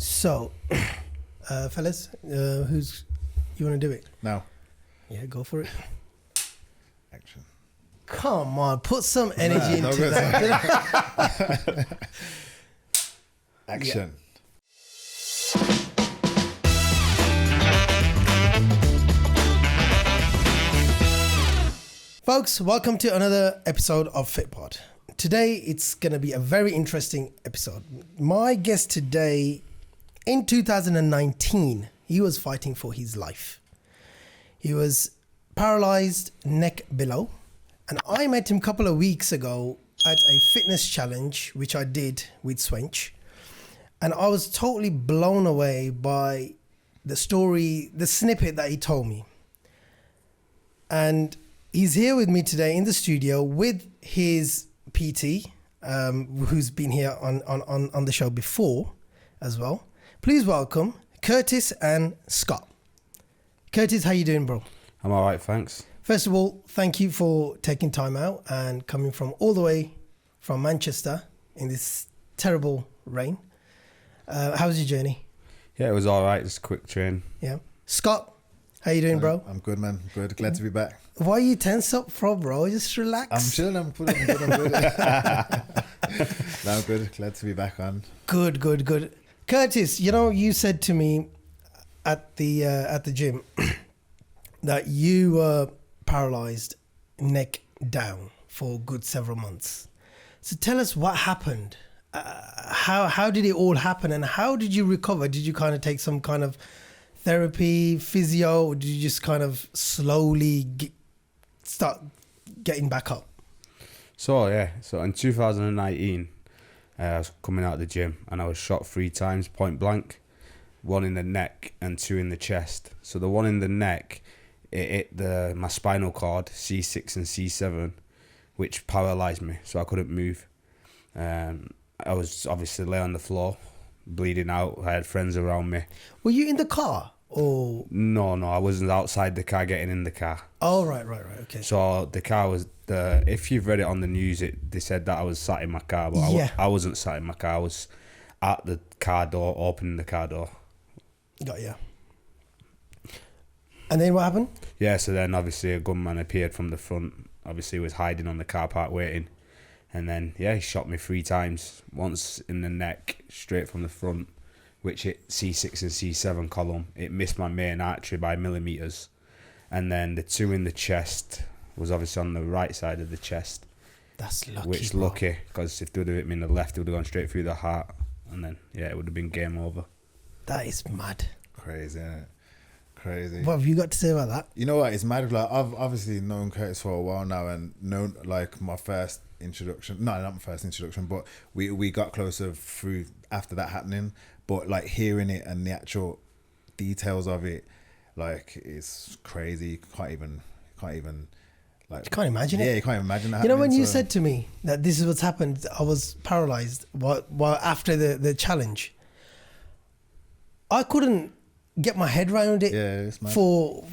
So, fellas, you want to do it? No. Yeah, go for it. Action. Come on, put some energy into that. Action. Folks, welcome to another episode of Fitpod. Today, it's going to be a very interesting episode. My guest today, in 2019, he was fighting for his life. He was paralyzed neck below. And I met him a couple of weeks ago at a fitness challenge, which I did with Swench. And I was totally blown away by the story, the snippet that he told me. And he's here with me today in the studio with his PT, who's been here on the show before as well. Please welcome Curtis and Scott. Curtis, how you doing, bro? I'm all right, thanks. First of all, thank you for taking time out and coming from all the way from Manchester in this terrible rain. How was your journey? Yeah, it was all right. Just a quick train. Yeah. Scott, how you doing, bro? I'm good, man. Good. Glad to be back. Why are you tense up for, bro? Just relax. I'm chilling. I'm good. I'm good. No, I'm good. Glad to be back on. Good. Curtis, you said to me at the gym that you were paralyzed neck down for a good several months. So tell us what happened. How did it all happen, and how did you recover? Did you kind of take some kind of therapy, physio, or did you just kind of slowly start getting back up? So in 2019, I was coming out of the gym and I was shot 3 times point blank, 1 in the neck and 2 in the chest. So the 1 in the neck, it hit my spinal cord, C6 and C7, which paralyzed me, so I couldn't move. I was obviously lay on the floor, bleeding out. I had friends around me. Were you in the car or? No, I wasn't outside the car, getting in the car. Oh, right, okay. So the car was if you've read it on the news, they said that I was sat in my car, but I wasn't sat in my car. I was at the car door, opening the car door. Got ya. And then what happened? Yeah, so then obviously a gunman appeared from the front. Obviously he was hiding on the car park waiting. And then, he shot me 3 times. Once in the neck, straight from the front, which hit C6 and C7 column. It missed my main artery by millimetres. And then the 2 in the chest was obviously on the right side of the chest. That's lucky. Which lucky, because if they would have hit me in the left, it would have gone straight through the heart. And then, it would have been game over. That is mad. Crazy, isn't it? Crazy. What have you got to say about that? You know what? It's mad. Like, I've obviously known Curtis for a while now, and known like my first introduction. No, not my first introduction, but we got closer through after that happening. But like hearing it and the actual details of it, like it's crazy. You can't even like. You can't imagine it. Yeah, you can't imagine that. You know, when you said to me that this is what's happened, I was paralyzed while after the challenge. I couldn't get my head around it for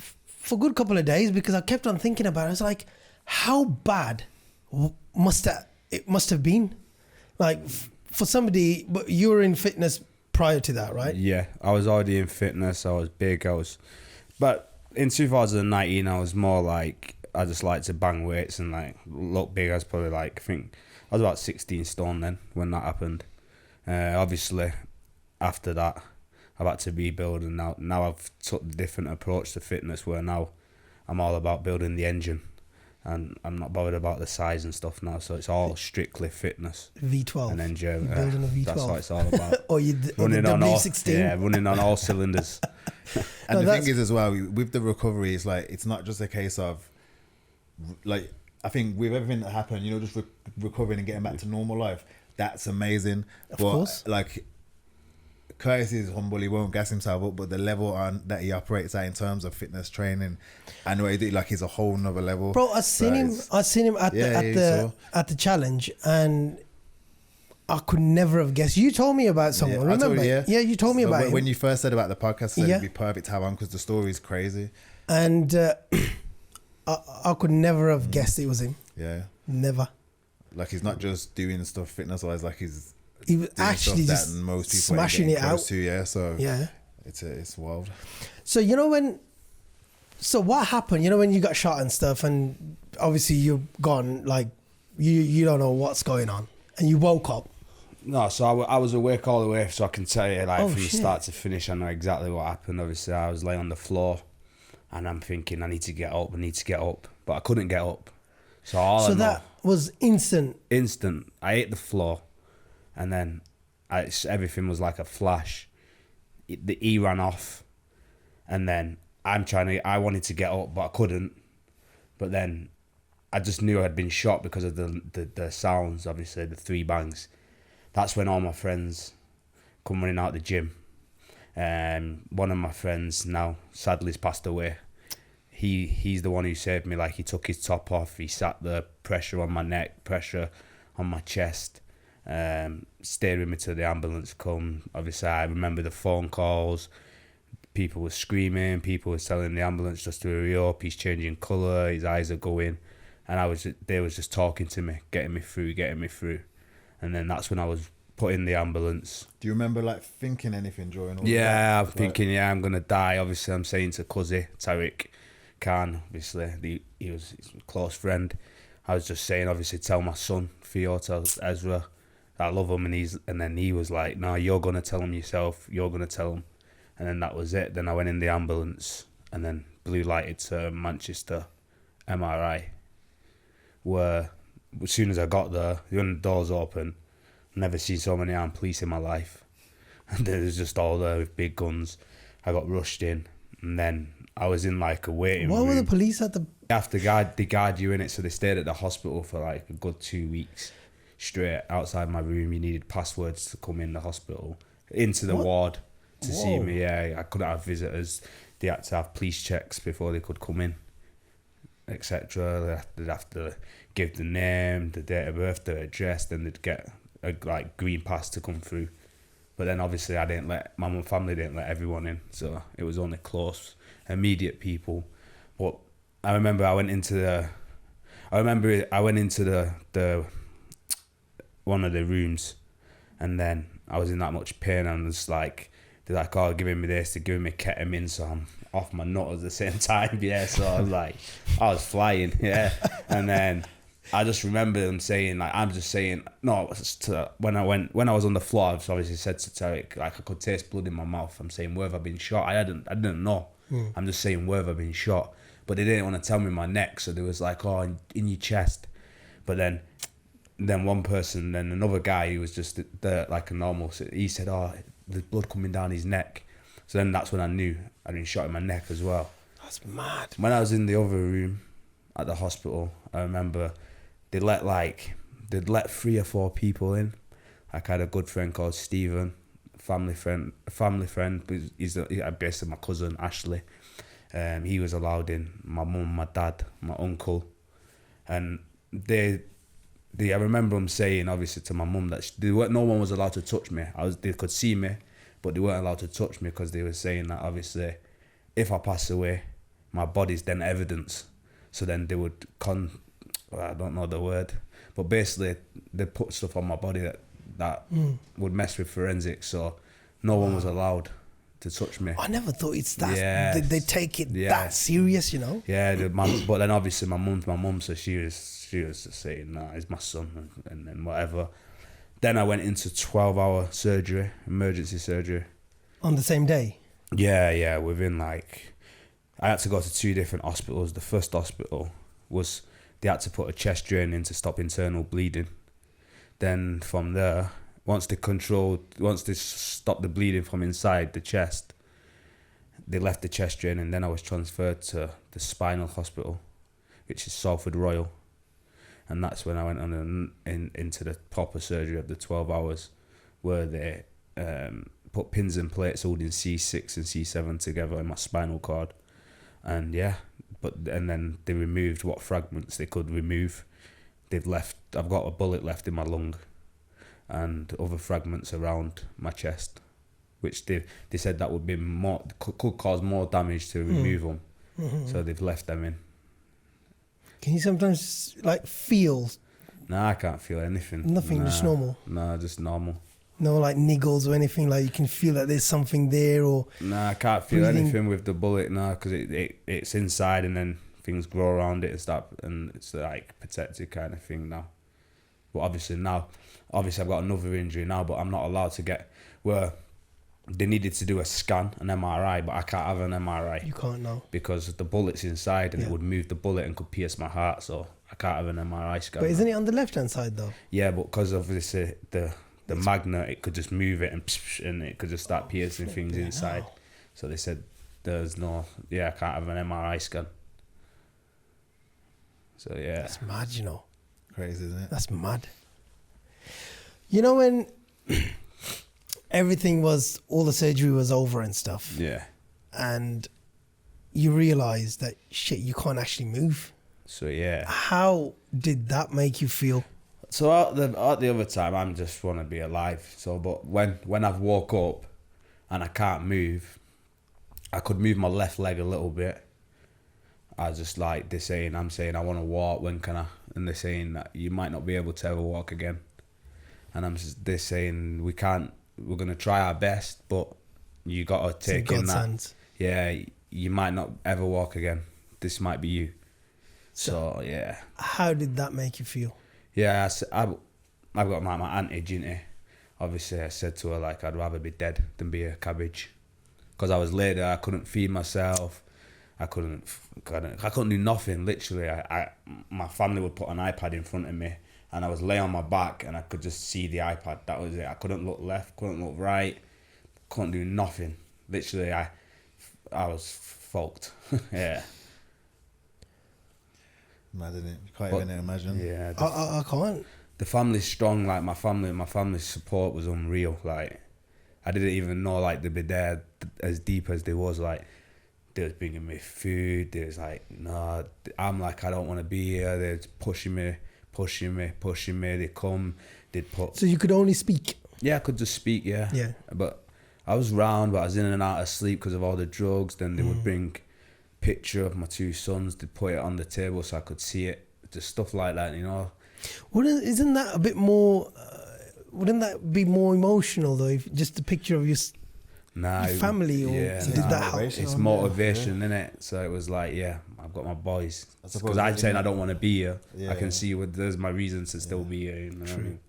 a good couple of days because I kept on thinking about it. I was like, how bad must have been? Like for somebody, but you were in fitness prior to that, right? Yeah, I was already in fitness. I was big. But in 2019, I was more like, I just liked to bang weights and like look big. I was probably like, I think I was about 16 stone then when that happened. Obviously, after that, I've had to rebuild, and now I've took a different approach to fitness where now I'm all about building the engine, and I'm not bothered about the size and stuff now, so it's all strictly fitness. V12. And endurance. You're building a V12. That's what it's all about. Or running the on W16. running on all cylinders. And the thing is as well, with the recovery, it's like, it's not just a case of, like, I think with everything that happened, just recovering and getting back to normal life, that's amazing. Of course. Like, Curtis is humble, he won't gas himself up, but the level that he operates at in terms of fitness training and what he do, like, is a whole nother level. Bro, I seen him at the challenge, and I could never have guessed. You told me about someone, remember? You told me about him. When you first said about the podcast, I said it'd be perfect to have on because the story is crazy. And I could never have guessed it was him. Yeah. Never. Like, he's not just doing stuff fitness-wise, like, he's he was doing actually stuff just that most people smashing ain't it getting close out. to, yeah. So Yeah. it's wild. So so what happened? When you got shot and stuff, and obviously you're gone, like you don't know what's going on, and you woke up. No, so I was awake all the way, so I can tell you, like, Oh, from shit. start to finish, I know exactly what happened. Obviously, I was laying on the floor, and I'm thinking, I need to get up, but I couldn't get up. So all I So know, that was instant. I hit the floor, and then everything was like a flash. The E ran off, and then I wanted to get up, but I couldn't. But then I just knew I'd been shot because of the sounds, obviously, the 3 bangs. That's when all my friends come running out the gym. One of my friends now, sadly, has passed away. He's the one who saved me. Like, he took his top off. He sat the pressure on my neck, pressure on my chest, stayed with me till the ambulance come. Obviously, I remember the phone calls. People were screaming. People were telling the ambulance just to hurry up. He's changing colour. His eyes are going. And they was just talking to me, getting me through. And then that's when I was put in the ambulance. Do you remember like thinking anything during all of that? Yeah, I'm thinking, I'm going to die. Obviously, I'm saying to Cuzzy, Tariq Khan, obviously, he's a close friend. I was just saying, obviously, tell my son, Theo, tell Ezra, I love him. And then he was like, no, you're going to tell him yourself. You're going to tell him. And then that was it. Then I went in the ambulance and then blue lighted to Manchester MRI, where as soon as I got there, when the doors open, never seen so many armed police in my life. And they was just all there with big guns. I got rushed in, and then I was in like a waiting room. Why were the police at the... They guard you in it, so they stayed at the hospital for like a good 2 weeks straight outside my room. You needed passwords to come in the hospital, into the ward to see me. Yeah, I couldn't have visitors. They had to have police checks before they could come in, etc. They'd have to give the name, the date of birth, the address, then they'd get a like green pass to come through. But then obviously my mum and family didn't let everyone in, so it was only close, immediate people. But I remember I went into the one of the rooms, and then I was in that much pain, and it's like they're like, oh, giving me this, they're giving me ketamine, so I'm off my nut at the same time. Yeah, so I was like, I was flying. Yeah, and then I just remember them saying, like, I'm just saying, no, when I was on the floor, I've obviously said to Tariq, like, I could taste blood in my mouth. I'm saying, where have I been shot? I didn't know. I'm just saying, where have I been shot? But they didn't want to tell me my neck, so they was like, oh, in your chest. But then one person, then another guy who was just there, like a normal, he said, oh, there's blood coming down his neck. So then that's when I knew I'd been shot in my neck as well. That's mad. When I was in the other room at the hospital, I remember they'd let 3 or 4 people in. Like, I had a good friend called Stephen, a family friend. He's basically my cousin Ashley. He was allowed in. My mum, my dad, my uncle, and I remember them saying, obviously, to my mum that no one was allowed to touch me. They could see me, but they weren't allowed to touch me because they were saying that obviously, if I pass away, my body's then evidence. So then they would I don't know the word, but basically they put stuff on my body that would mess with forensics. So no one was allowed to touch me. I never thought it's that. Yeah. They take it that serious, you know. Yeah, but then obviously my mum, so she was just saying, nah, he's my son, and then whatever. Then I went into 12-hour surgery, emergency surgery. On the same day? Yeah, within I had to go to 2 different hospitals. The first hospital was, they had to put a chest drain in to stop internal bleeding. Then from there, once they stopped the bleeding from inside the chest, they left the chest drain, and then I was transferred to the spinal hospital, which is Salford Royal. And that's when I went on into the proper surgery of the 12 hours, where they put pins and plates holding C6 and C7 together in my spinal cord. And then they removed what fragments they could remove. I've got a bullet left in my lung and other fragments around my chest, which they said that would be could cause more damage to remove them. Mm-hmm. So they've left them in. Can you sometimes feel? Nah, I can't feel anything. Nothing, just normal. Nah, just normal. No, like niggles or anything. Like you can feel that there's something there, or Nah, I can't feel breathing. anything with the bullet now because it's inside and then things grow around it and stuff, and it's like protected kind of thing now. But obviously I've got another injury now, but I'm not allowed to get where they needed to do a scan, an MRI, but I can't have an MRI. You can't now. Because the bullet's inside and Yeah. it would move the bullet and could pierce my heart, so I can't have an MRI scan. But isn't it on the left hand side though? Yeah, but because of this, the magnet, it could just move it and it could just start piercing things inside. hell. So they said I can't have an MRI scan. So yeah, That's mad, you know. Crazy, isn't it? That's mad. You know when all the surgery was over and stuff, yeah. and you realise that shit, you can't actually move. So yeah. How did that make you feel? So at the other time, I'm just want to be alive. So, but when I've woke up and I can't move, I could move my left leg a little bit. I just like I'm saying I want to walk. When can I? And they're saying that you might not be able to ever walk again. And they're saying we can't. We're gonna try our best, but you gotta take in God's that. hands. Yeah, you might not ever walk again. This might be you. So yeah. How did that make you feel? Yeah, I've got my auntie, Ginty. Obviously, I said to her, like, I'd rather be dead than be a cabbage. Because I was later, I couldn't feed myself. I couldn't do nothing, literally. My family would put an iPad in front of me, and I was lay on my back, and I could just see the iPad. That was it. I couldn't look left, couldn't look right, couldn't do nothing. Literally, I was fucked. Yeah. Mad, isn't it? You can't even imagine. Yeah. I can't. The family's strong. Like my family's support was unreal. Like I didn't even know like they'd be there as deep as they was. Like they was bringing me food. They was like, no, I'm like, I don't want to be here. They're pushing me. They come. They'd put. So you could only speak. Yeah, I could just speak. Yeah. Yeah. But I was round, but I was in and out of sleep because of all the drugs. Then they would bring picture of my two sons. They'd put it on the table so I could see it. Just stuff like that, you know. Isn't that a bit more? Wouldn't that be more emotional though? If just a picture of your family, or did that help? It's motivation, innit? So it was like, yeah, I've got my boys. Because I'm saying I don't want to be here. I can see there's my reasons to still be here. You know what I mean?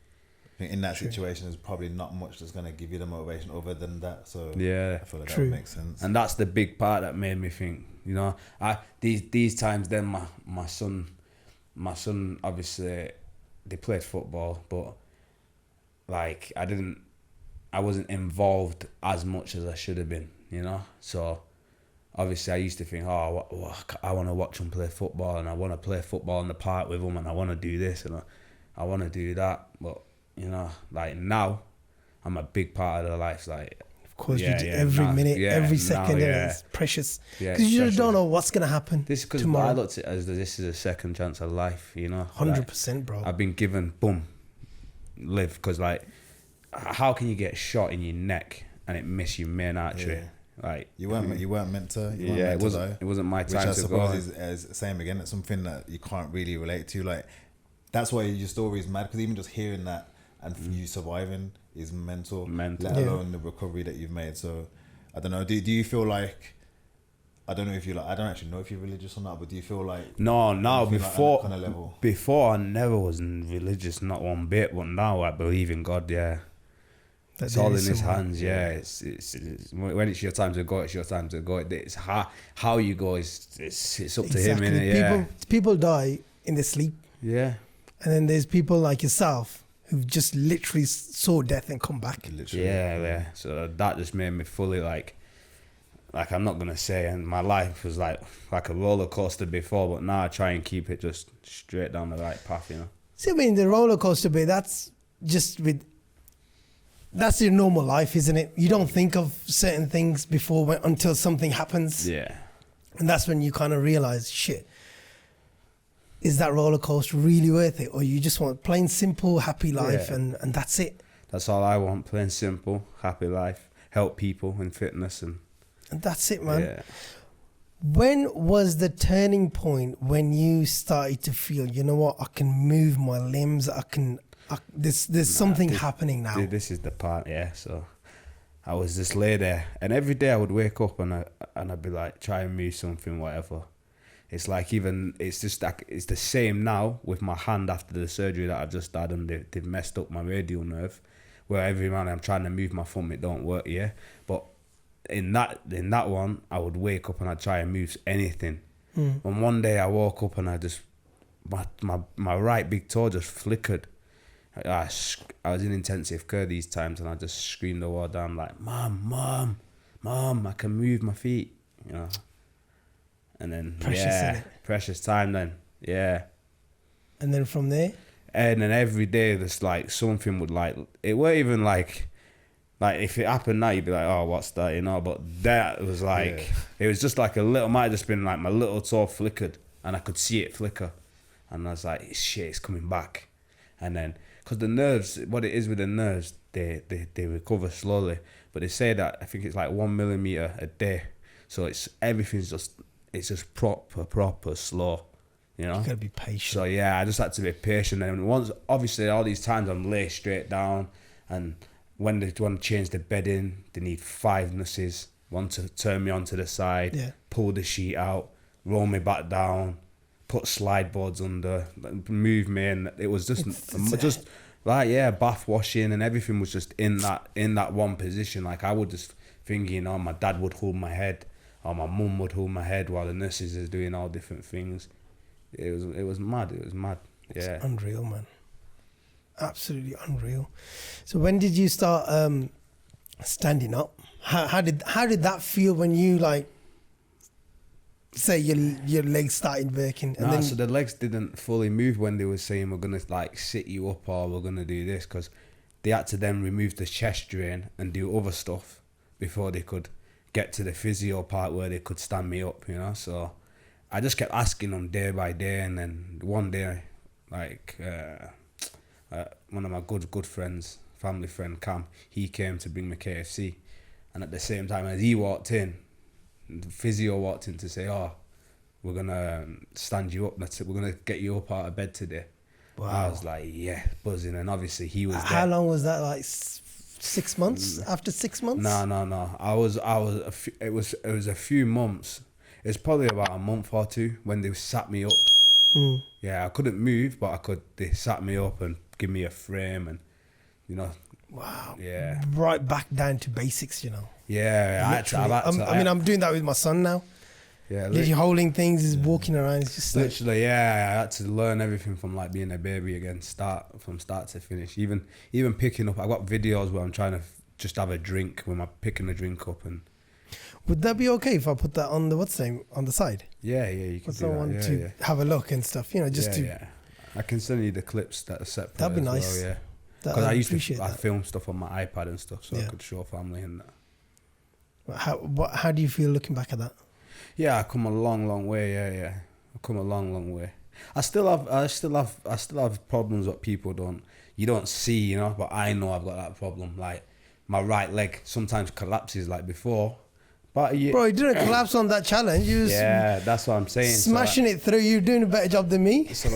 I think in that situation, there's probably not much that's gonna give you the motivation other than that. So yeah, I feel like that would make sense. And that's the big part that made me think. You know, these times then my son obviously they played football, but like I wasn't involved as much as I should have been, you know. So obviously I used to think, I want to watch them play football, and I want to play football in the park with them, and I want to do this and I want to do that. But you know, like now I'm a big part of their lives. Like of course, you do every minute, every second, and it's precious because you just don't know what's gonna happen. This because I looked at it as this is a second chance of life, you know. 100%, bro. I've been given live, because like how can you get shot in your neck and it miss your main artery? Yeah. Like you weren't meant to. It wasn't my time which I to go. suppose is same again. It's something that you can't really relate to. Like that's why your story is mad, because even just hearing that and you surviving is mental. Let alone the recovery that you've made. So I don't know. Do you feel like, I don't know if you like, I don't actually know if you're religious or not, but do you feel like before kind of level? Before I never was religious, not one bit, but now I believe in God. Yeah. It's all in His hands, yeah. It's when it's your time to go, it's your time to go. It's how you go it's up to Him, innit? Yeah. People die in their sleep. Yeah. And then there's people like yourself who've just literally saw death and come back. Literally. Yeah. So that just made me fully like I'm not gonna say, and my life was like a roller coaster before, but now I try and keep it just straight down the right path, you know. See, I mean, the roller coaster bit, that's your normal life, isn't it? You don't think of certain things until something happens. Yeah. And that's when you kind of realize, shit, is that roller coaster really worth it? Or you just want plain simple, happy life and that's it? That's all I want, plain simple, happy life, help people in fitness and that's it, man. Yeah. When was the turning point when you started to feel, you know what, I can move my limbs, I can There's something happening now. This is the part, yeah. So I was just lay there, and every day I would wake up and I'd be like, try and move something, whatever. It's like it's just like it's the same now with my hand after the surgery that I've just had, and they've messed up my radial nerve, where every man I'm trying to move my thumb, it don't work, yeah. But in that one, I would wake up and I'd try and move anything. And one day I woke up and I just my right big toe just flickered. I was in intensive care these times, and I just screamed the word down like, Mom, I can move my feet, you know. And then precious time then, yeah. And then from there, and then every day there's like something would like, it weren't even like if it happened now you'd be like, oh, what's that, you know. But that was like, it was just like might have just been like my little toe flickered, and I could see it flicker, and I was like, shit, it's coming back. And then because the nerves, what it is with the nerves, they recover slowly, but they say that I think it's like 1 millimeter a day, so everything's just proper slow, you know. You gotta be patient. So yeah, I just had to be patient. And once, obviously, all these times I'm lay straight down, and when they want to change the bedding, they need 5 nurses, one to turn me onto the side, pull the sheet out, roll me back down, put slide boards under, move me, and it was just bath washing, and everything was just in that one position. Like I would just thinking, oh, my dad would hold my head, or my mum would hold my head while the nurses is doing all different things. It was mad. It was mad. Yeah, it's unreal, man. Absolutely unreal. So when did you start standing up? How did that feel when you like say your legs started working? And then, so the legs didn't fully move when they were saying we're gonna like sit you up or we're gonna do this, because they had to then remove the chest drain and do other stuff before they could get to the physio part where they could stand me up, you know. So I just kept asking them day by day, and then one day, like one of my good friends, family friend Cam, he came to bring me KFC, and at the same time as he walked in, the physio walked in to say, oh, we're gonna stand you up, we're gonna get you up out of bed today. Wow. I was like, yeah, buzzing. And obviously he was there. How long was that, like 6 months? After 6 months? No. It was a few months. It was probably about a month or two when they sat me up. Yeah, I couldn't move, but they sat me up and give me a frame, and you know. Wow. Yeah. Right back down to basics, you know. Yeah, I'm doing that with my son now. Yeah, he's holding things, he's walking around. It's just literally, I had to learn everything from like being a baby again, from start to finish. Even picking up, I got videos where I'm trying to just have a drink when I'm picking a drink up. And would that be okay if I put that on the on the side? Yeah, you can. Want to have a look and stuff, you know, just to. Yeah, I can send you the clips that are separate. That'd be nice. Well, yeah, because I used to film stuff on my iPad and stuff, so I could show family and that. How do you feel looking back at that? Yeah, I come a long way. Yeah, I come a long way. I still have problems that you don't see, you know. But I know I've got that problem. Like my right leg sometimes collapses, like before. But bro, you didn't collapse on that challenge. You was that's what I'm saying. Smashing it through. You're doing a better job than me. So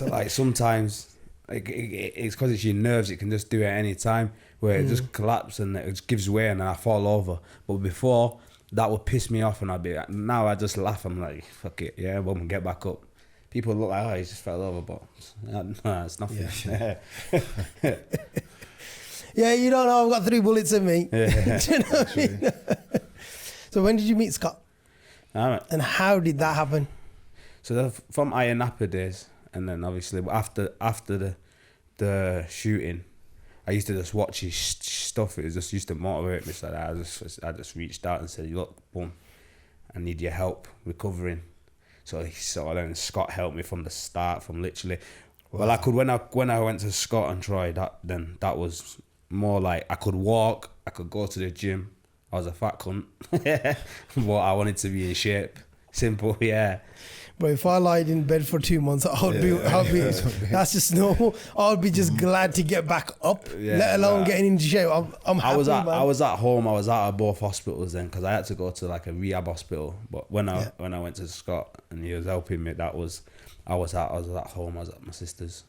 like sometimes it's because it's your nerves. It can just do it at any time where it just collapses and it just gives way and then I fall over. But before, that would piss me off, and I'd be now I just laugh. I'm like, fuck it, yeah, we'll get back up. People look like, oh, he just fell over, but no, it's nothing. Yeah. Yeah, you don't know, I've got 3 bullets in me. Yeah. Do you know what I mean? So when did you meet Scott? And how did that happen? So from Iron Napa days, and then obviously after the shooting, I used to just watch his stuff. It just used to motivate me. So I just reached out and said, look, boom, I need your help recovering. So then Scott helped me from the start, from literally. Wow. Well, I could when I went to Scott and Troy, that was more like I could walk, I could go to the gym. I was a fat cunt, but I wanted to be in shape. Simple, yeah. But if I lied in bed for 2 months, I'll be that's just normal. I'll be just glad to get back up, let alone getting into shape. I'm happy, I was at home. I was out of both hospitals then because I had to go to like a rehab hospital. But when I went to Scott and he was helping me, I was at home. I was at my sister's.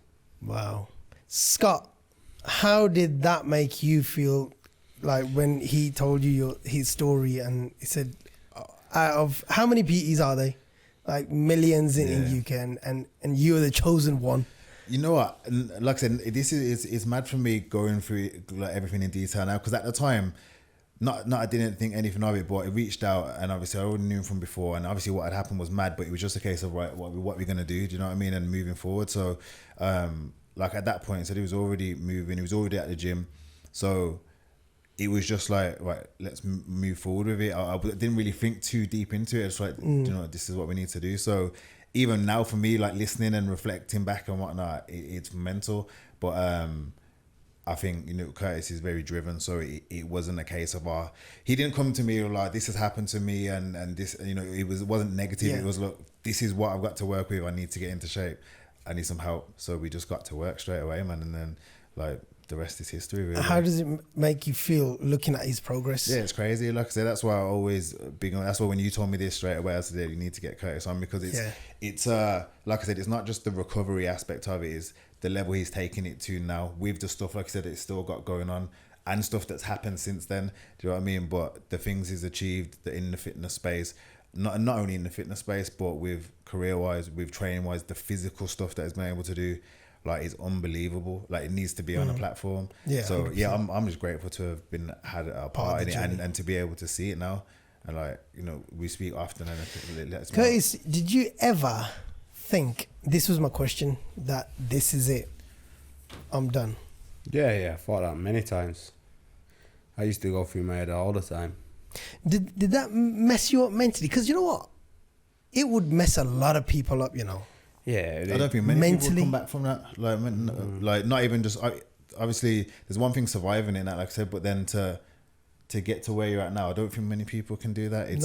Wow. Scott, how did that make you feel, like when he told you his story and he said, out of how many PEs are they? Like millions in UK, and you're the chosen one. You know what? Like I said, this is it's mad for me going through like everything in detail now, because at the time, not I didn't think anything of it, but it reached out, and obviously I already knew him from before, and obviously what had happened was mad, but it was just a case of right, what we're gonna do, do you know what I mean, and moving forward. So, like at that point, so he was already moving, he was already at the gym, so it was just like, right, let's move forward with it. I didn't really think too deep into it. It's like, you know, this is what we need to do. So even now for me, like listening and reflecting back and whatnot, it's mental. But I think, you know, Curtis is very driven. So it wasn't a case of, he didn't come to me like, this has happened to me and this, you know, it wasn't negative. Yeah. It was, look, this is what I've got to work with. I need to get into shape. I need some help. So we just got to work straight away, man. And then like, the rest is history, really. How does it make you feel looking at his progress? Yeah, it's crazy. Like I said, that's why I always big on. That's why when you told me this straight away, I said, you need to get Curtis on, because it's like I said, it's not just the recovery aspect of it, is the level he's taking it to now with the stuff, like I said, it's still got going on and stuff that's happened since then. Do you know what I mean? But the things he's achieved in the fitness space, not only in the fitness space, but with career-wise, with training-wise, the physical stuff that he's been able to do, like, it's unbelievable. Like, it needs to be on a platform. Yeah. So 100%. Yeah, I'm just grateful to have had a part in it and to be able to see it now. And like, you know, we speak often, and it lets me Curtis, did you ever think, this was my question, that this is it, I'm done? Yeah, I thought that many times. I used to go through my head all the time. Did that mess you up mentally? Because you know what? It would mess a lot of people up, you know. Yeah, I don't think many people come back from that. Like not even just, obviously there's one thing surviving in that, like I said, but then to get to where you're at now, I don't think many people can do that. And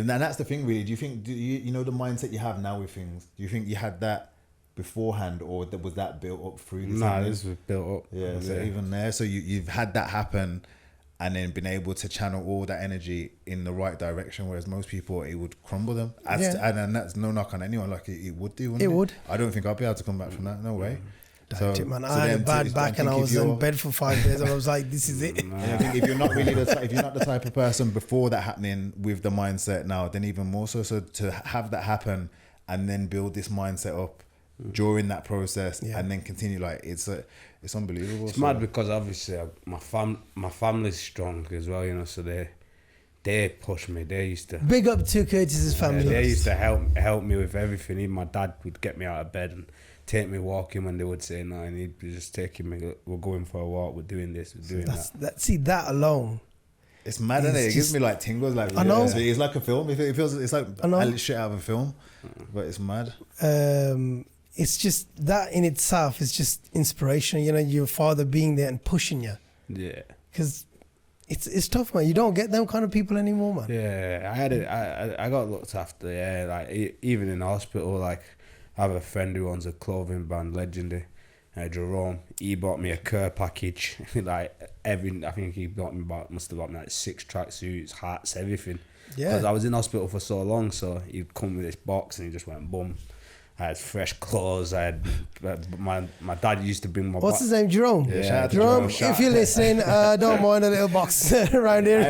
that's the thing, really. Do you know the mindset you have now with things? Do you think you had that beforehand, or was that built up through this? No, this was built up. Yeah, so even there, so you've had that happen, and then been able to channel all that energy in the right direction, whereas most people, it would crumble them. And that's no knock on anyone, like it would do, wouldn't it? It would. I don't think I'll be able to come back from that, no way. Man, I had a bad back and I was in bed for 5 days and I was like, this is it. I think if you're not really if you're not the type of person before that happening with the mindset now, then even more so. So to have that happen and then build this mindset up during that process and then continue, like it's unbelievable. It's mad because obviously my family's strong as well, you know, so they push me. They used to big up to Curtis's family. They used to help me with everything. Even my dad would get me out of bed and take me walking when they would say no, and he'd be just taking me. We're going for a walk. We're doing this. We're doing that. See that alone. It's mad, isn't it? It gives me like tingles. Like I know. It's like a film. It feels it's like shit out of a film, but it's mad. It's just that in itself is just inspirational. You know, your father being there and pushing you. Yeah. Because it's tough, man. You don't get them kind of people anymore, man. Yeah, I had it. I got looked after. Yeah, like even in the hospital. Like I have a friend who owns a clothing brand, Legendary. Jerome. He bought me a care package. I think he must have bought me like 6 tracksuits, hats, everything. Yeah. Because I was in hospital for so long, so he'd come with this box and he just went boom. I had fresh clothes. I had my dad used to bring my. What's his name, Jerome? Yeah, Jerome. If you're listening, don't mind a little box around here. I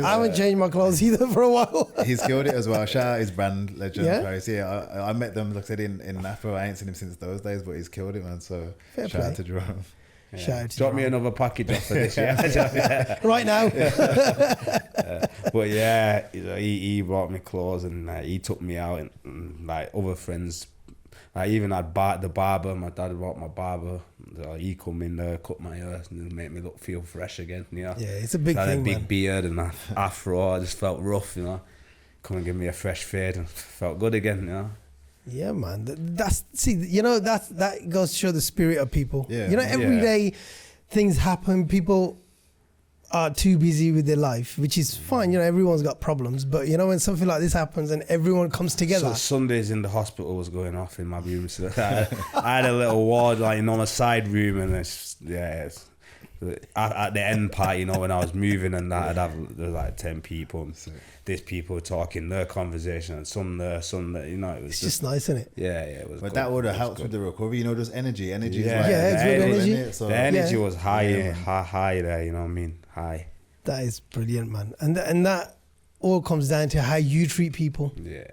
haven't changed my clothes either for a while. He's killed it as well. Shout out his brand, Legend. Yeah, I met them, like I said, in Napa. I ain't seen him since those days, but he's killed it, man. So shout out to Jerome. Yeah. Drop me another package off for this, yeah. Right now. But yeah, he brought me clothes and he took me out and like other friends. I even had the barber. My dad brought my barber. So he come in there, cut my hair, and make me feel fresh again. You know? Yeah, it's a big thing. I had a big man. beard and an afro. I just felt rough, you know. Come and give me a fresh fade and felt good again, you know. Yeah, man. That goes to show the spirit of people. Yeah. You know, every day things happen. People are too busy with their life, which is fine. You know, everyone's got problems. But, you know, when something like this happens and everyone comes together. So Sundays in the hospital was going off in my room. So I had a little ward, like, on a side room. And At the end part, you know, when I was moving and that, I'd have there was like 10 people, and there's people talking their conversation, and some there, you know, it was It's just nice, isn't it? yeah, it was. But good. that would have It was helped good. with the recovery. You know, just energy. Energy. Yeah, is yeah, it's good energy. Isn't it? So, The energy Yeah. was high, Yeah, high there. You know what I mean? High. That is brilliant, man. And that all comes down to how you treat people. Yeah.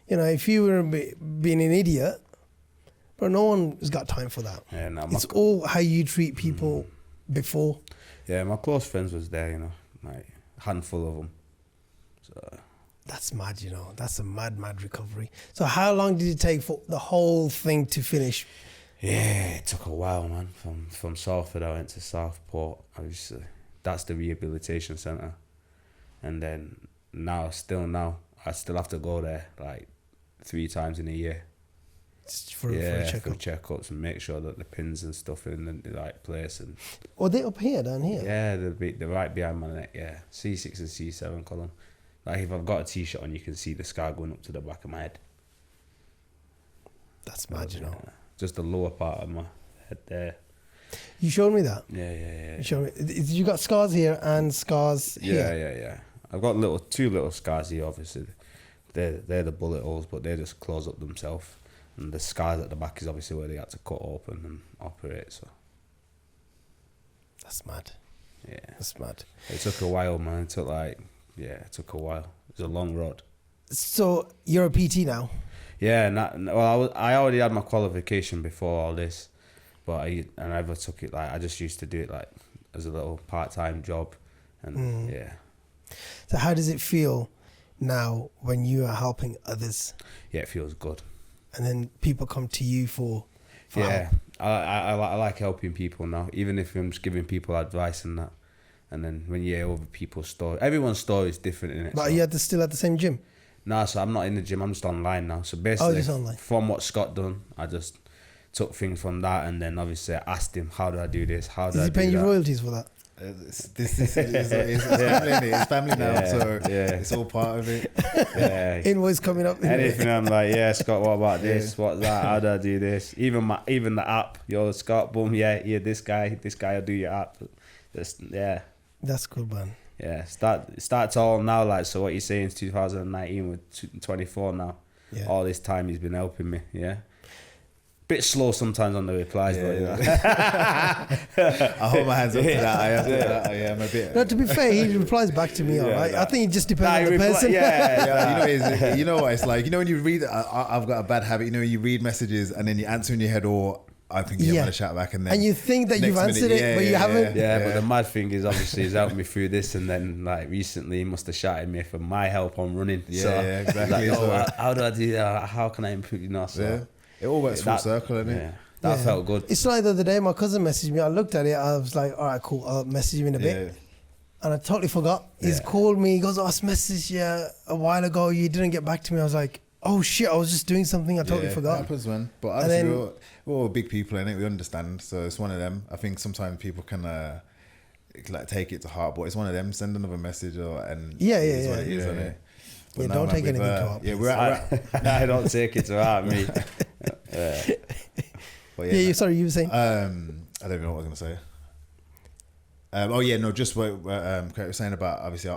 You know, if you were being an idiot, but no one has got time for that. Yeah, no, It's all how you treat people before. yeah, my close friends was there. You know, like handful of them. So That's mad, you know. That's a mad recovery. So how long did it take for the whole thing to finish? yeah, it took a while, man. From Salford, I went to Southport. Obviously, that's the rehabilitation centre, and then now, I still have to go there like 3 times in a year. Just for a for checkup. checkups and make sure that the pins and stuff are in the right place. And Or they up here, down here? yeah, they're right behind my neck. Yeah, C6 and C7 column. Like if I've got a t-shirt on, you can see the scar going up to the back of my head. That's mad, you know. Yeah, just the lower part of my head there. You showed me that. Yeah. You showed me. You got scars here and scars here. Yeah. I've got two little scars here. Obviously, they're the bullet holes, but they just close up themselves. And the scars at the back is obviously where they had to cut open and operate. So That's mad. yeah, That's mad. it took a while, man. It took a while. It was a long road. So you're a PT now. Yeah, I already had my qualification before all this, but I never took it. Like I just used to do it like as a little part-time job, and yeah. So how does it feel now when you are helping others, Yeah, it feels good. and then people come to you for Yeah, help? I like helping people now, even if I'm just giving people advice and that. And then when you hear other people's story, everyone's story is different, innit? But So, are you still at the same gym? nah, so I'm not in the gym. I'm just online now. So basically, just online. from what Scott done, I just took things from that, and then obviously I asked him, how do I do this? How do Is I he do paying you that? royalties for that? It's family, innit? It's family now, Yeah, so yeah. it's all part of it. Yeah. Invoice coming up. Anything, I'm like, yeah, Scott, what about this? What's that? How do I do this? Even the app, yo, Scott, boom, yeah, this guy will do your app. Just, yeah. That's good, man. Yeah, starts all now. Like, so what you're saying is 2019 with 24 now. Yeah. All this time he's been helping me. Yeah, bit slow sometimes on the replies, but you know. I hold my hands up to that. I have to, yeah, I'm a bit. No, to be fair, he replies back to me, all right? I think it just depends on the person. Yeah, you know what it's like. You know when you read, I've got a bad habit. You know when you read messages and then you answer in your head, or I think I'm gonna shout back, and then And you think that next you've answered minute, it, but you haven't. Yeah, but the mad thing is, obviously, he's helped me through this, and then like recently, he must have shouted me for my help on running. Yeah, so, yeah, exactly. Like, So- how do I do that? How can I improve? You know, so Yeah. It all works full circle, isn't it? Yeah, that Yeah. felt good. It's like the other day, my cousin messaged me. I looked at it. I was like, all right, cool. I'll message him in a bit. Yeah. And I totally forgot. He's Yeah. called me. He goes, I messaged you a while ago. You didn't get back to me. I was like, oh shit, I was just doing something. I totally It forgot. happens, man. But And obviously, then- we're all big people, innit? We understand. So it's one of them. I think sometimes people can like take it to heart, but it's one of them. Send another message, and Yeah, it yeah, is what yeah. it is, Yeah, isn't yeah. it? Yeah, But don't man, take we've, anything to heart, Yeah, please. we're at. I don't take it to heart, me. But Yeah, sorry, you were saying? I don't even know what I was gonna say. Just what Craig was saying about obviously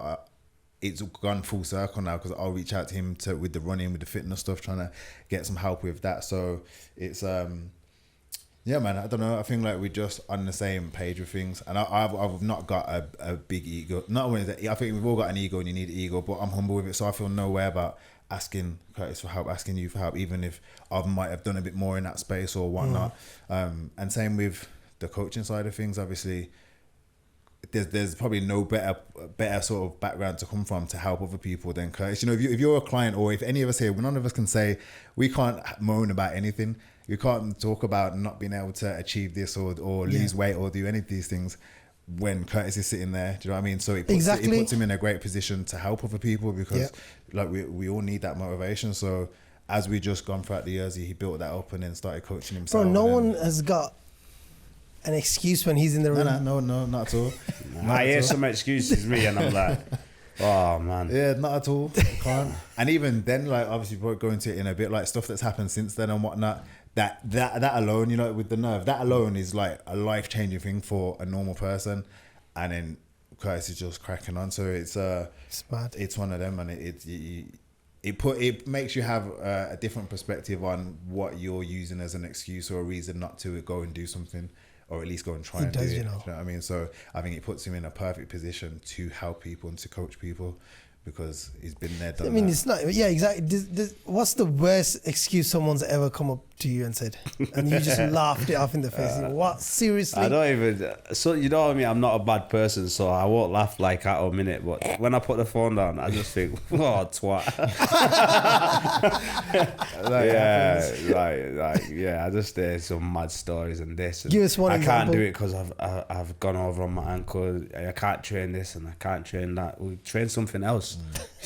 it's gone full circle now, because I'll reach out to him with the running, with the fitness stuff, trying to get some help with that. So it's yeah, man. I don't know. I think like we're just on the same page with things, and I've not got a big ego. Not only that, I think we've all got an ego, and you need an ego, but I'm humble with it, so I feel no way about asking Curtis for help, asking you for help, even if I might have done a bit more in that space or whatnot. And same with the coaching side of things. Obviously, there's probably no better sort of background to come from to help other people than Curtis. You know, if you're a client, or if any of us here, none of us can say, we can't moan about anything. We can't talk about not being able to achieve this or lose weight or do any of these things when Curtis is sitting there. Do you know what I mean? So it puts him in a great position to help other people, because like we all need that motivation. So as we just gone throughout the years, he built that up and then started coaching himself. Bro, no one has got an excuse when he's in the room. No, not at all. I hear some excuses, me, and I'm like, oh man. Yeah, not at all. Can't. And even then, like obviously we'll go into it in a bit, like stuff that's happened since then and whatnot. that alone, you know, with the nerve, that alone is like a life-changing thing for a normal person. And then Curtis is just cracking on. So it's mad. It's one of them, and it makes you have a different perspective on what you're using as an excuse or a reason not to go and do something, or at least go and try and do it. You know what I mean? So I think it puts him in a perfect position to help people and to coach people, because he's been there, done that. It's not. Yeah, exactly. What's the worst excuse someone's ever come up to you and said, and you just laughed it off in the face? What? Seriously? I don't even. So you know what I mean? I'm not a bad person, so I won't laugh like at a minute. But when I put the phone down, I just think, oh, twat. I just hear some mad stories and this. And give us one I example. can't do it because I've gone over on my ankle. I can't train this and I can't train that. We train something else.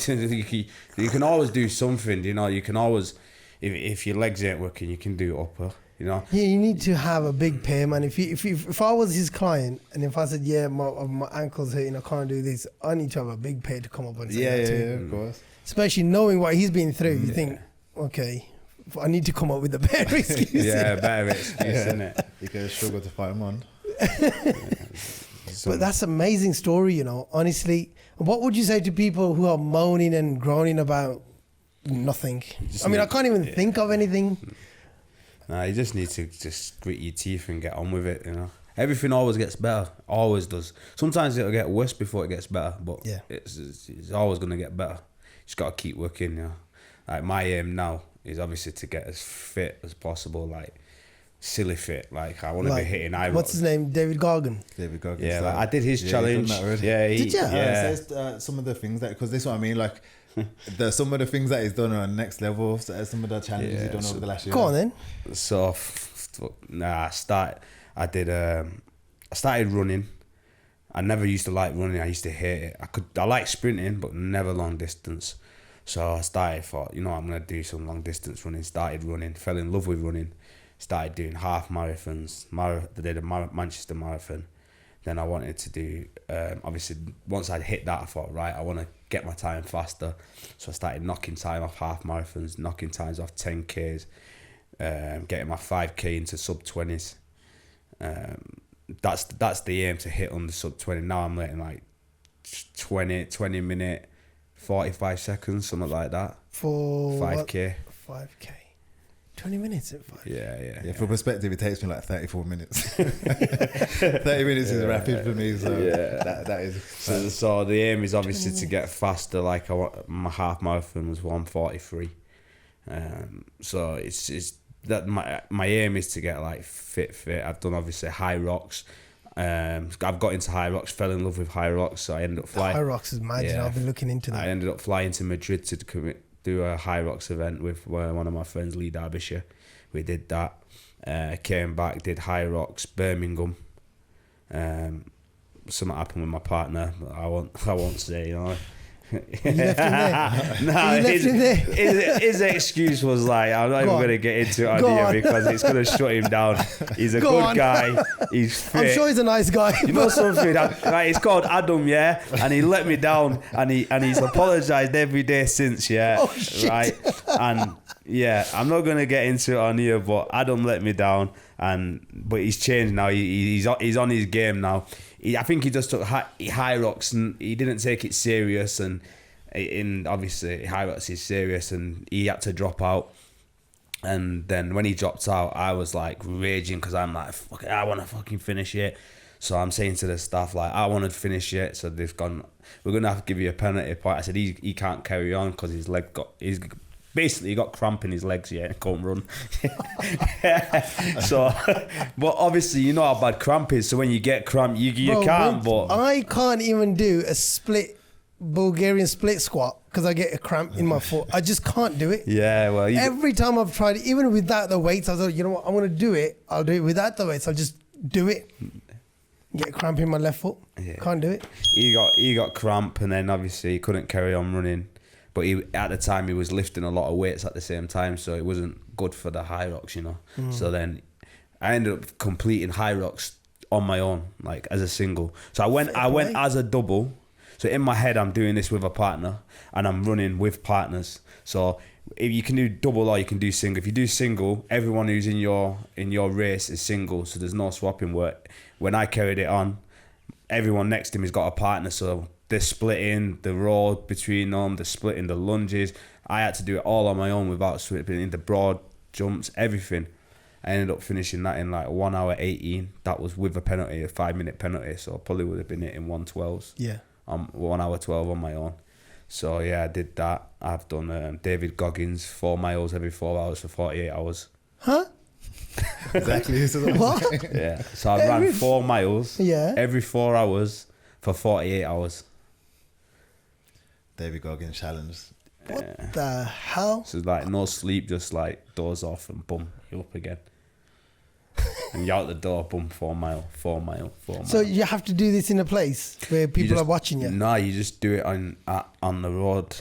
You can always do something. You know, you can always. If your legs ain't working, you can do upper, you know? Yeah, you need to have a big pair, man. If I was his client and if I said, yeah, my ankle's hurting, I can't do this, I need to have a big pair to come up and say that to him. Yeah, of course. Especially knowing what he's been through, you think, okay, I need to come up with a better excuse. Better excuse, isn't it? You can struggle to find one. But that's an amazing story, you know, honestly. What would you say to people who are moaning and groaning about nothing? I can't even think of anything. Nah, you just need to just grit your teeth and get on with it, you know. Everything always gets better, always does. Sometimes it'll get worse before it gets better, but it's always going to get better. You just got to keep working, you know. Like my aim now is obviously to get as fit as possible, like silly fit. Like I want to be hitting high. What's his name? David Gargan. Yeah, like I did his challenge. Did you? It says some of the things that, because this is what I mean, like some of the things that he's done are next level. So some of the challenges he's done over the last year. Go on then. So I started running. I never used to like running. I used to hate it. I like sprinting, but never long distance. So I thought, you know, I'm gonna do some long distance running. Started running, fell in love with running. Started doing half marathons. Did a Manchester Marathon. Then I wanted to do, obviously, once I'd hit that, I thought, right, I want to get my time faster. So I started knocking time off half marathons, knocking times off 10Ks, getting my 5K into sub-20s. That's the aim, to hit under sub-20. Now I'm letting like 20 minute, 45 seconds, something like that. For 5K. 5K. 20 minutes at 5. Yeah, for perspective, it takes me like 34 minutes. 30 minutes is rapid for me, so that is. So the aim is obviously to get faster. Like my half marathon was 1:43. So it's that my aim is to get like fit. I've done obviously high rocks. I've got into high rocks, fell in love with high rocks, so I ended up flying. High rocks is mad. I've been looking into that. I ended up flying to Madrid to do a high rocks event with one of my friends, Lee Derbyshire. We did that. Came back, did high rocks, Birmingham. Something happened with my partner. I won't say, you know. You left him there? No, his excuse was like, I'm not even going to get into it on here because it's going to shut him down. He's a good guy. He's fit. I'm sure he's a nice guy. You know something? Right, it's called Adam, yeah? And he let me down and he's apologised every day since, yeah? Oh, shit. Right? And yeah, I'm not going to get into it on here, but Adam let me down. But he's changed now. He's on his game now. I think he just took high rocks and he didn't take it serious. And obviously high rocks is serious, and he had to drop out. And then when he dropped out, I was like raging because I'm like, fuck it, I want to fucking finish it. So I'm saying to the staff, like, I want to finish it. So they've gone, we're going to have to give you a penalty point. I said, he can't carry on because he's basically got cramp in his legs, yeah, and can't run. So, but obviously you know how bad cramp is. So when you get cramp, you can't. But I can't even do a Bulgarian split squat because I get a cramp in my foot. I just can't do it. Yeah, well, every time I've tried it, even without the weights, I was like, you know what, I'm gonna do it. I'll do it without the weights. I'll just do it. Get a cramp in my left foot. Yeah. Can't do it. He got cramp, and then obviously he couldn't carry on running. But at the time he was lifting a lot of weights at the same time, so it wasn't good for the high rocks, you know. So then I ended up completing high rocks on my own, like as a single. So I went as a double. So in my head I'm doing this with a partner and I'm running with partners. So if you can do double or you can do single. If you do single, everyone who's in your race is single, so there's no swapping work. When I carried it on, everyone next to me's got a partner, so they're splitting the road between them, they're splitting the lunges. I had to do it all on my own without splitting the broad jumps, everything. I ended up finishing that in like 1 hour 18. That was with a penalty, a 5-minute penalty, so I probably would have been hitting 112s. Yeah. 1 hour 12 on my own. So yeah, I did that. I've done David Goggins 4 miles every 4 hours for 48 hours. Huh? Exactly. What? Yeah. So I ran 4 miles every 4 hours for 48 hours. David Goggins challenge. What the hell? So it's like no sleep, just like doors off and boom, you're up again. And you're out the door, boom, 4 mile. So you have to do this in a place where people are watching you? No, you just do it on the road.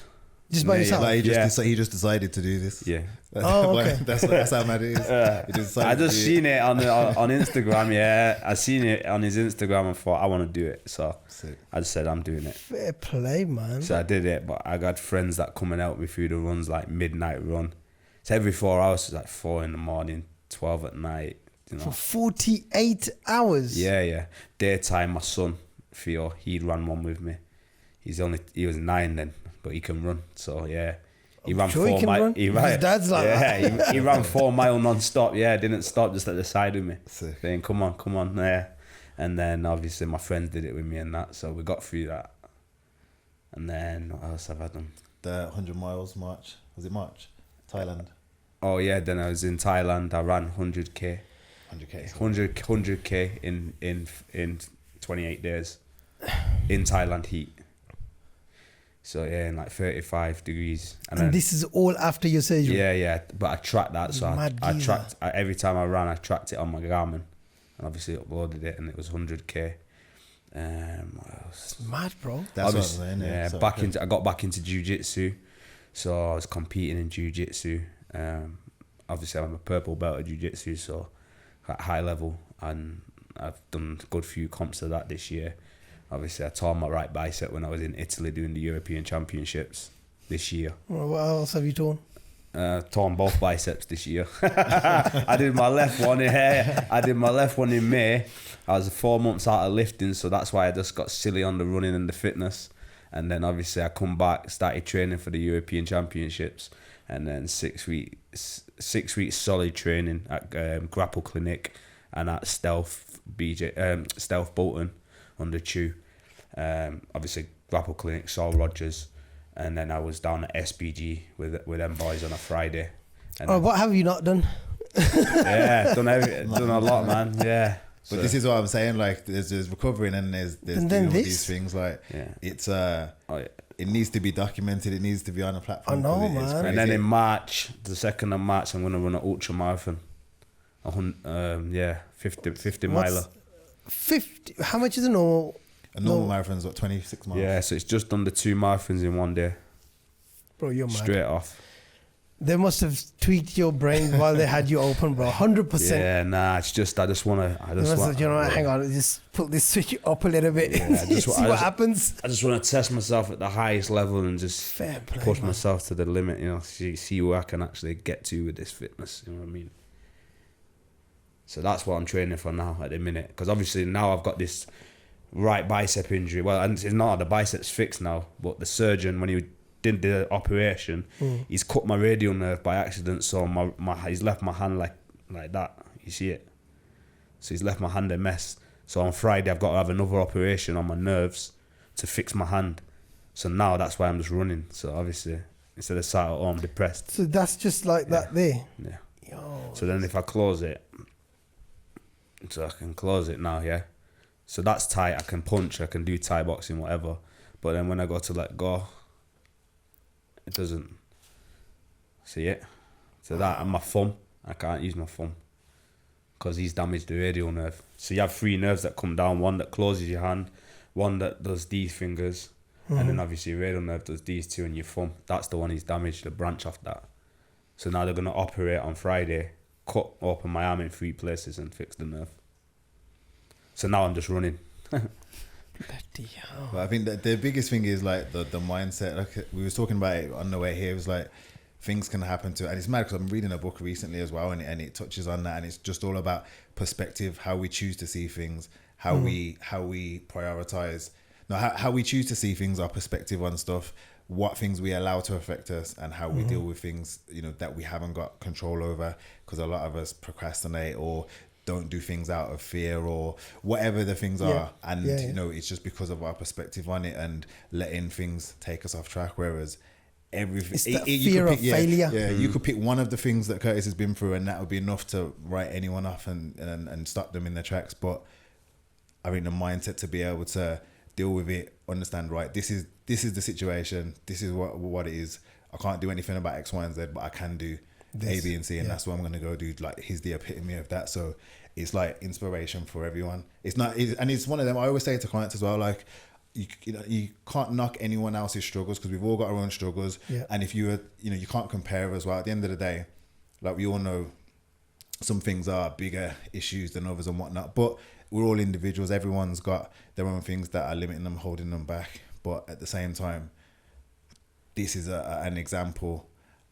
Just by yourself? Like he just decided to do this. Yeah. Oh, okay. That's how mad it is. I just seen it on Instagram, yeah. I seen it on his Instagram and thought, I want to do it. So Sick. I just said, I'm doing it. Fair play, man. So I did it, but I got friends that come and help me through the runs, like midnight run. It's every 4 hours, so it's like 4 in the morning, 12 at night. You know. For 48 hours? Yeah. Daytime, my son, Theo, he ran one with me. He was 9 then, but he can run. So yeah. He ran sure 4 miles. His dad's like that. he ran 4 mile non-stop. Yeah, didn't stop, just at the side with me. Sick. Saying, come on, yeah. And then obviously my friends did it with me and that, so we got through that. And then what else have I done? The 100 miles march. Was it March? Thailand. Oh yeah, then I was in Thailand. I ran 100k. 100k. 100k in 28 days in Thailand heat. So yeah, in like 35 degrees. And this is all after your surgery? Yeah. But I tracked that, so I tracked every time I ran. I tracked it on my Garmin, and obviously uploaded it, and it was 100k. What else? Mad, bro. That's what I'm saying. Yeah, I got back into jiu-jitsu, so I was competing in jiu-jitsu. Obviously I'm a purple belt of jiu-jitsu, so at high level, and I've done a good few comps of that this year. Obviously I tore my right bicep when I was in Italy doing the European Championships this year. Well, what else have you torn? Torn both biceps this year. I did my left one in May. I was 4 months out of lifting, so that's why I just got silly on the running and the fitness. And then obviously I come back, started training for the European Championships, and then 6 weeks solid training at Grapple Clinic and at Stealth Bolton under Chew. Obviously Grapple Clinic, Saul Rogers. And then I was down at SBG with them boys on a Friday. And what have you not done? Yeah, done a lot, man. Yeah. But this is what I'm saying. Like, there's recovering and there's and doing then all this? these things. Like, it's it needs to be documented. It needs to be on a platform. I know, 'cause man. And then in March, the 2nd of March, I'm gonna run an ultra marathon. 50 miler. 50? How much is a normal? A normal marathon is what, 26 miles. Yeah, so it's just under 2 marathons in one day. Bro, you're mad. Straight off. They must have tweaked your brain while they had you open, bro. 100%. Yeah, nah, it's just I just wanna. Hang on, just put this switch up a little bit and see what happens. I just want to test myself at the highest level and just Fair play, push man. myself to the limit. You know, see where I can actually get to with this fitness. You know what I mean? So that's what I'm training for now at the minute. Because obviously now I've got this right bicep injury. Well, and it's not the bicep's fixed now, but the surgeon, when he did the operation, he's cut my radial nerve by accident. So he's left my hand like that. You see it? So he's left my hand a mess. So on Friday I've got to have another operation on my nerves to fix my hand. So now that's why I'm just running. So obviously instead of sat at home depressed. So that's just like that there. Yeah. Yo. So then if I close it, so I can close it now, yeah. So that's tight. I can punch. I can do Thai boxing, whatever. But then when I go to let go, it doesn't. See it? So that and my thumb, I can't use my thumb because he's damaged the radial nerve. So you have 3 nerves that come down. One that closes your hand, one that does these fingers, and then obviously your radial nerve does these 2 and your thumb. That's the one he's damaged, the branch off that. So now they're gonna operate on Friday, cut open my arm in 3 places and fix the nerve. So now I'm just running. Bloody hell. But I think that the biggest thing is like the mindset. Like we was talking about it on the way here. It was like things can happen to, and it's mad because I'm reading a book recently as well, and it touches on that, and it's just all about perspective, how we choose to see things, how we prioritize, how we choose to see things, our perspective on stuff, what things we allow to affect us, and how we deal with things, you know, that we haven't got control over, because a lot of us procrastinate or don't do things out of fear or whatever the things are, and you know, it's just because of our perspective on it and letting things take us off track. Whereas everything, it's the fear of failure. Yeah, you could pick one of the things that Curtis has been through, and that would be enough to write anyone off and stop them in their tracks. But I think the mindset to be able to deal with it, understand, right, this is the situation, this is what it is. I can't do anything about X, Y, and Z, but I can do this, A, B, and C, and that's what I'm gonna go do. Like, he's the epitome of that. So it's like inspiration for everyone. And it's one of them. I always say to clients as well, like, you can't knock anyone else's struggles, because we've all got our own struggles. And if you can't compare as well. At the end of the day, like, we all know some things are bigger issues than others and whatnot, but we're all individuals. Everyone's got their own things that are limiting them, holding them back. But at the same time, this is an example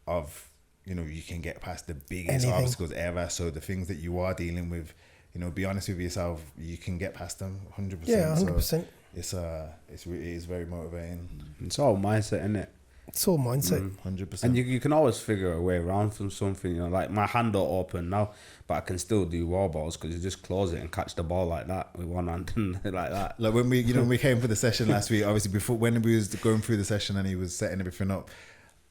of, you know, you can get past the biggest obstacles ever. So the things that you are dealing with, you know, be honest with yourself, you can get past them 100%. Yeah, 100%. So it is very motivating. It's all mindset, isn't it? It's all mindset. 100%. And you can always figure a way around from something, you know, like my hand don't open now, but I can still do wall balls, because you just close it and catch the ball like that with one hand like that. Like when we came for the session last week, obviously before, when we was going through the session and he was setting everything up,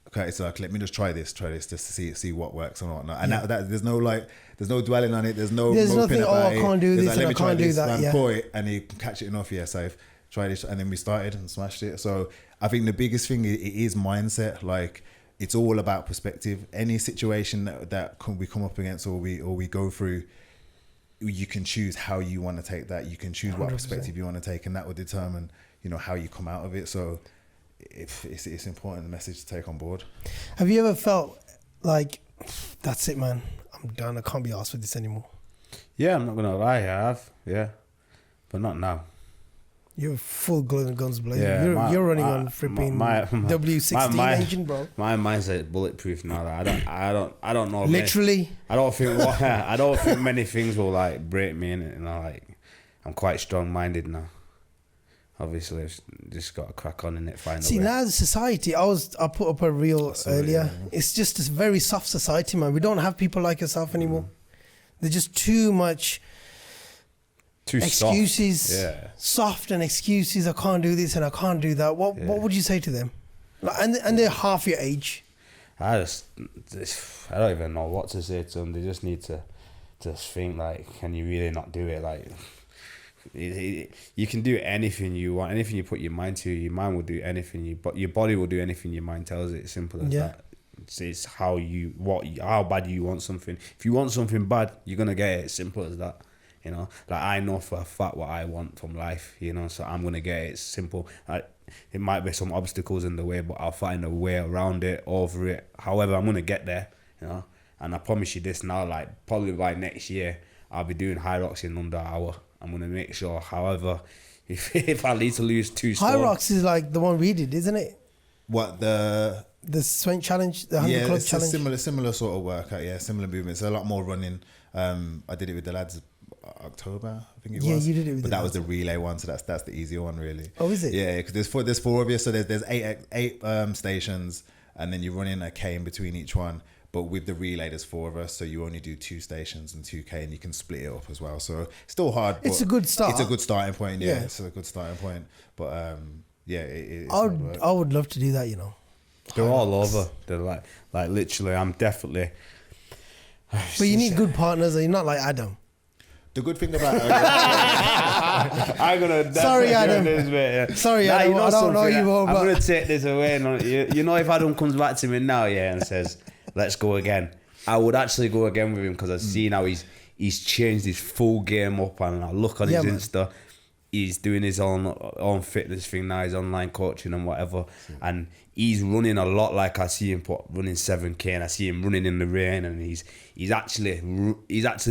okay, it's like, let me just try this just to see what works and whatnot. And that there's no dwelling on it. There's nothing. About I can't do this, and I can't do that. And pour it, and you can catch it enough. Yeah, so I've tried it, and then we started and smashed it. So I think the biggest thing it is mindset. Like, it's all about perspective. Any situation that we come up against or we go through, you can choose how you want to take that. You can choose what 100%. Perspective you want to take, and that will determine, you know, how you come out of it. So it's important message to take on board. Have you ever felt like, that's it, man, I'm done, I can't be asked with this anymore? Yeah, I'm not gonna lie, I have, yeah, but not now. You're full guns blazing. Yeah, you're running on flipping W16 engine, bro. My mindset is bulletproof now. Like, I don't know. Literally. I don't think many things will like break me in it. You know, like, I'm quite strong minded now. Obviously, I've just got to crack on in it. See, now the society, I put up a reel earlier. It's just a very soft society, man. We don't have people like yourself anymore. They're just too much. Too excuses, soft and excuses. I can't do this and I can't do that. What would you say to them? Like, and they're half your age. I don't even know what to say to them. They just need to just think, like, can you really not do it? Like, you can do anything you want, anything you put your mind to. Your mind will do anything but your body will do anything your mind tells it. It's simple as that. It's how bad you want something. If you want something bad, you're gonna get it. Simple as that. You know, like, I know for a fact what I want from life, you know, so I'm going to get it. It's simple. It might be some obstacles in the way, but I'll find a way around it, over it. However, I'm going to get there, you know, and I promise you this now, like, probably by next year, I'll be doing high rocks in under an hour. I'm going to make sure, however, if I need to lose 2 stone. High rocks is like the one we did, isn't it? What, the strength challenge, the 100 club challenge? Yeah, similar sort of workout, similar movements. A lot more running. I did it with the lads October, I think it was. Yeah, you did it with but that was the relay one, so that's the easier one, really. Oh, is it? Yeah, because there's four of you, so there's eight stations, and then you're running a K in between each one. But with the relay, there's 4 of us, so you only do 2 stations and 2K, and you can split it up as well. So still hard. It's a good start. It's a good starting point. Yeah, it's a good starting point. But I would love to do that. You know, they're all over. They're like literally. I'm definitely. But you need good partners. You're not like Adam. The good thing about I'm gonna sorry, Adam. This bit, yeah. Sorry, Adam. You know, I don't know you all. I'm gonna take this away. You know, if Adam comes back to me now, and says, "Let's go again," I would actually go again with him, because I've seen how he's changed his full game up, and I look on his Insta. he's doing his own fitness thing now. He's online coaching and whatever, and he's running a lot. Like I see him running 7K, and I see him running in the rain, and he's actually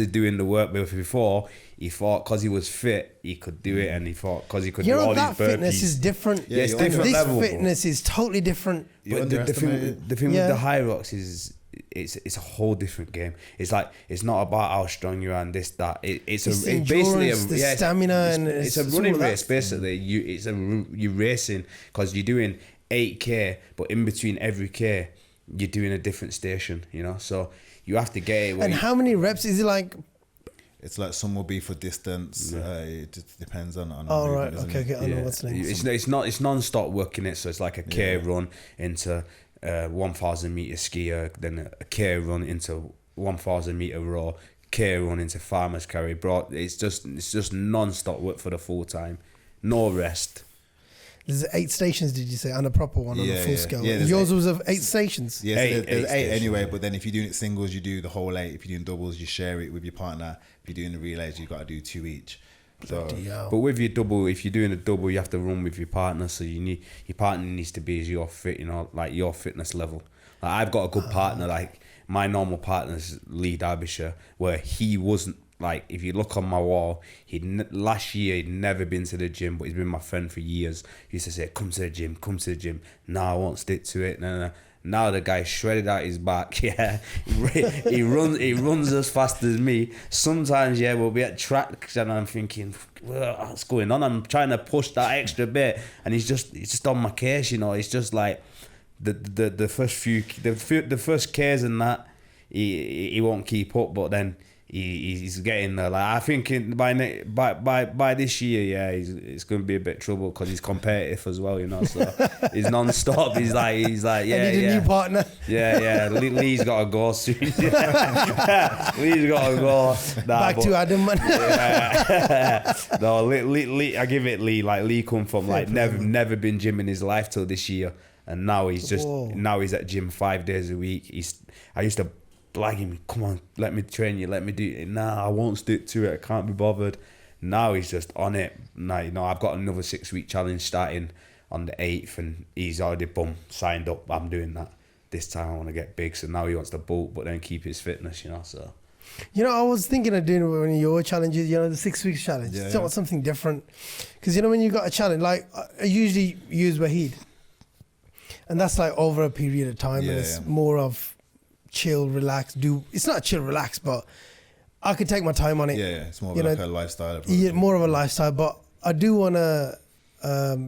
doing the work. But before, he thought because he was fit he could do it, and he thought because he could do all these burpees. Fitness is different. Yeah, it's different this level. Fitness is totally different. But the thing with the high rocks is it's a whole different game. It's like it's not about how strong you are and this that. It's basically the stamina, and it's a running race basically. You're racing because you're doing 8K, but in between every K you're doing a different station. You know, so you have to get it. And how many reps is it like? It's like some will be for distance. It just depends on. Oh right, okay. I know what's next. It's non-stop working it. So it's like a K run into 1,000 meter skier, then a K run into 1,000 meter row, K run into farmer's carry. Bro, it's just non-stop work for the full time, no rest. There's 8 stations, did you say, on a proper one on a full scale? Yeah, yours was of 8 stations. Yeah, so there's 8 anyway. But then if you're doing it singles, you do the whole 8. If you're doing doubles, you share it with your partner. If you're doing the relays, you got to do 2 each. So, but with your double, if you're doing a double, you have to run with your partner. So your partner needs to be as your fit, like your fitness level. Like I've got a good partner. Like my normal partner's Lee Derbyshire, where he wasn't. Like if you look on my wall, last year he'd never been to the gym, but he's been my friend for years. He used to say, "Come to the gym, come to the gym." No, I won't stick to it. No. Now the guy shredded out his back. Yeah, he runs as fast as me. Sometimes we'll be at track and I'm thinking, well, what's going on? I'm trying to push that extra bit, and he's just on my case. It's just like the first Ks and that he won't keep up, but then he's getting there. Like I think by this year, it's going to be a bit trouble because he's competitive as well, So he's non-stop. He's like, I need a new partner. Yeah. Lee's got to go soon. Lee's got to go. Back to Adam, man. No, Lee. I give it Lee. Like Lee come from like never been gym in his life till this year, and now he's at gym 5 days a week. I used to blagging me, come on, let me train you, let me do it. Nah, I won't stick to it, I can't be bothered. Now he's just on it. Now, I've got another 6-week challenge starting on the 8th, and he's already signed up. I'm doing that. This time I want to get big, so now he wants to bulk, but then keep his fitness, so. I was thinking of doing one of your challenges, the 6 weeks challenge. Something different. Because, when you got a challenge, like I usually use Wahid, and that's like over a period of time, and it's more of chill, relax, it's not chill, relax, but I could take my time on it. Yeah, it's more of like a lifestyle approach. Yeah, more of a lifestyle, but I do want to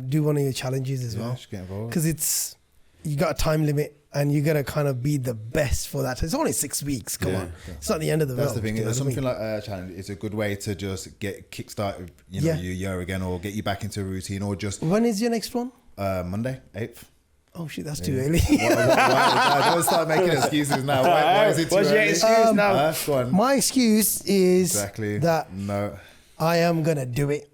do one of your challenges as well. Just get involved. Because you got a time limit and you got to kind of be the best for that. It's only 6 weeks, come on. Yeah. It's not the end of the world. That's the thing, it's something like a challenge. It's a good way to just get kick-started, your year again, or get you back into a routine, or just... When is your next one? Monday, 8th. Oh shit, that's too early. Why don't start making excuses now. Why is it too early? What's your excuse now? Go on. My excuse is that no, I am gonna do it.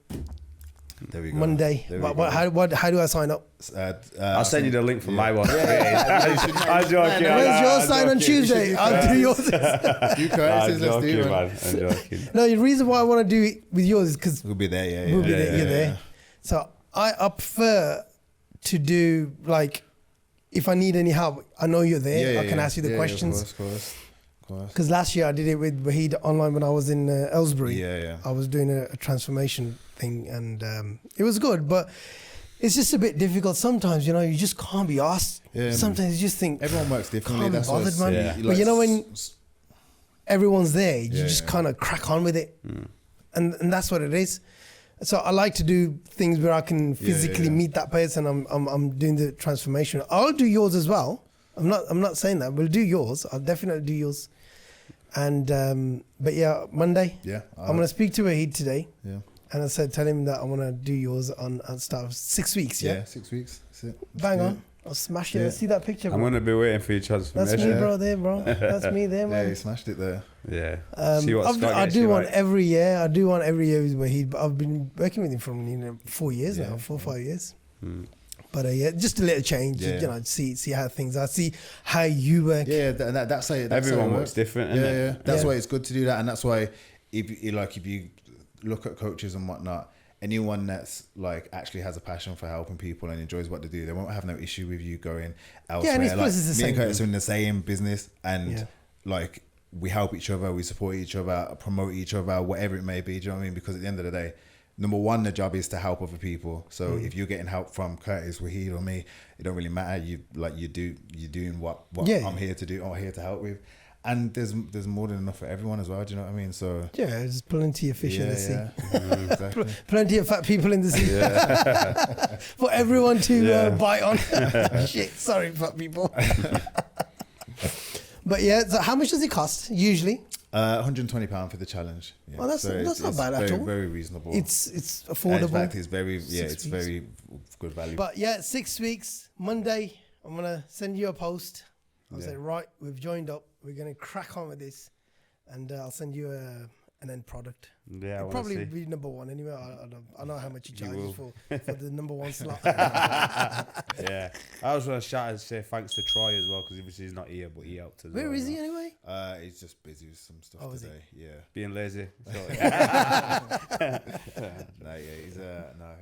There we go. Monday. How do I sign up? I'll send you the link for my one. I'm joking. Where's your sign on Tuesday? I'll do yours. You guys, let's do it. I'm joking. No, the reason why I want to do it with yours is because we'll be there. We'll be there. You're there. So I prefer to do like. If I need any help, I know you're there. I can ask you the questions. Of course. Because last year I did it with Wahid online when I was in Aylesbury. Yeah. I was doing a transformation thing, and it was good, but it's just a bit difficult sometimes. You just can't be asked. Yeah, sometimes you just think everyone works differently. That's bothered, man. Yeah. But when everyone's there, you just kind of crack on with it, and that's what it is. So I like to do things where I can physically meet that person. I'm doing the transformation. I'll do yours as well. I'm not saying that. We'll do yours. I'll definitely do yours. And but Monday. Yeah. I'm gonna speak to Wahid today. Yeah. And I said, tell him that I want to do yours on start of 6 weeks. Yeah. 6 weeks. That's it. Bang on. I'll smash it. Let's see that picture, bro. I'm gonna be waiting for your transformation. That's me, bro. There, bro. That's me there, man. Yeah, you smashed it there. Yeah. See what Scott I gets do you one right. every year. I do one every year with Wahid, but I've been working with him for 4 years now, 4 or 5 years. But just a little change, see how things are, see how you work. Yeah, that's how everyone works different. That's why it's good to do that, and that's why if you look at coaches and whatnot, anyone that's like actually has a passion for helping people and enjoys what they do, they won't have no issue with you going elsewhere. and it's like, the me same and Curtis are in the same business, and Yeah. like we help each other, we support each other, promote each other, whatever it may be. Do you know what I mean? Because at the end of the day, number one, the job is to help other people. So if you're getting help from Curtis, Wahid, or me, it don't really matter. You're doing what I'm here to do. I'm here to help with. And there's more than enough for everyone as well. Do you know what I mean? So Yeah, there's plenty of fish in the sea. Exactly. Plenty of fat people in the sea. For everyone to bite on. Shit, sorry, fat people. But yeah, so how much does it cost usually? £120 for the challenge. Yeah. Well, that's not bad very, at all. Very reasonable. It's In affordable. fact, it's very Six weeks. very good value. But yeah, 6 weeks, Monday, I'm going to send you a post. I'll say, right, we've joined up. We're going to crack on with this. And I'll send you an end product. Yeah, It'll probably be number one anyway. I know how much you charge for the number one slot. Yeah. I was going to shout and say thanks to Troy as well, because obviously he's not here, but he helped as well. Where is he anyway? He's just busy with some stuff Oh, is he? today. Yeah. Being lazy. So,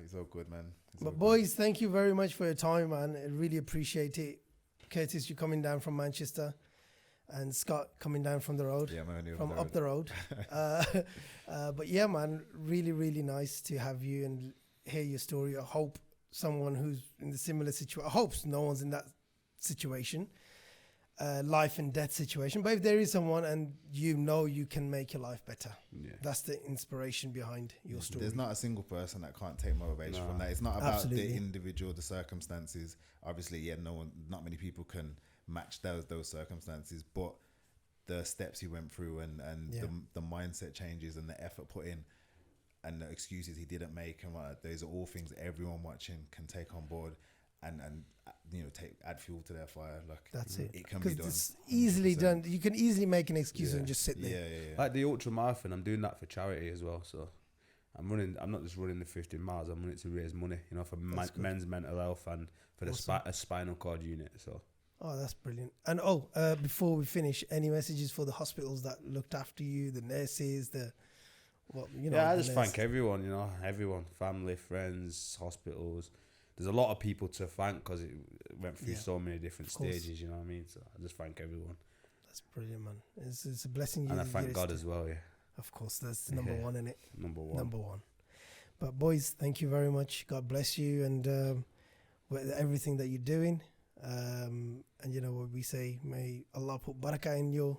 He's all good, man. But boys, thank you very much for your time, man. I really appreciate it. Curtis, you coming down from Manchester, and Scott coming down from the road, Yeah, I'm only from up the road. But yeah, man, really, really nice to have you and hear your story. I hope someone who's in the similar situation, I hope no one's in that situation, life and death situation. But if there is someone and you know you can make your life better, that's the inspiration behind your story. There's not a single person that can't take motivation from that. It's not about the individual, the circumstances. Obviously, not many people can match those circumstances, but the steps he went through and the mindset changes and the effort put in and the excuses he didn't make, and those are all things everyone watching can take on board and add fuel to their fire. Like, that's it. It can be done. It's easily 100%. done. You can easily make an excuse and just sit there. Yeah. like the ultra marathon, I'm doing that for charity as well. So I'm not just running the 15 miles. I'm running it to raise money, for men's mental health and for the spinal cord unit. So. Oh, that's brilliant. And before we finish, any messages for the hospitals that looked after you, the nurses, I just thank everyone, everyone, family, friends, hospitals. There's a lot of people to thank because it went through so many different stages, you know what I mean? So I just thank everyone. That's brilliant, man. It's a blessing. And I thank God as well, Of course, that's number one, innit? Number one. But boys, thank you very much. God bless you and with everything that you're doing. And what we say, may Allah put barakah in your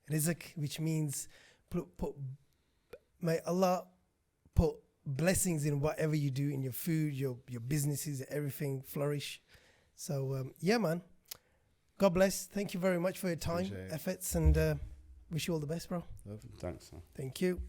rizq, which means may Allah put blessings in whatever you do, in your food, your businesses, everything flourish. So man, God bless. Thank you very much for your time, efforts, and wish you all the best, bro. Thanks, man. Thank you.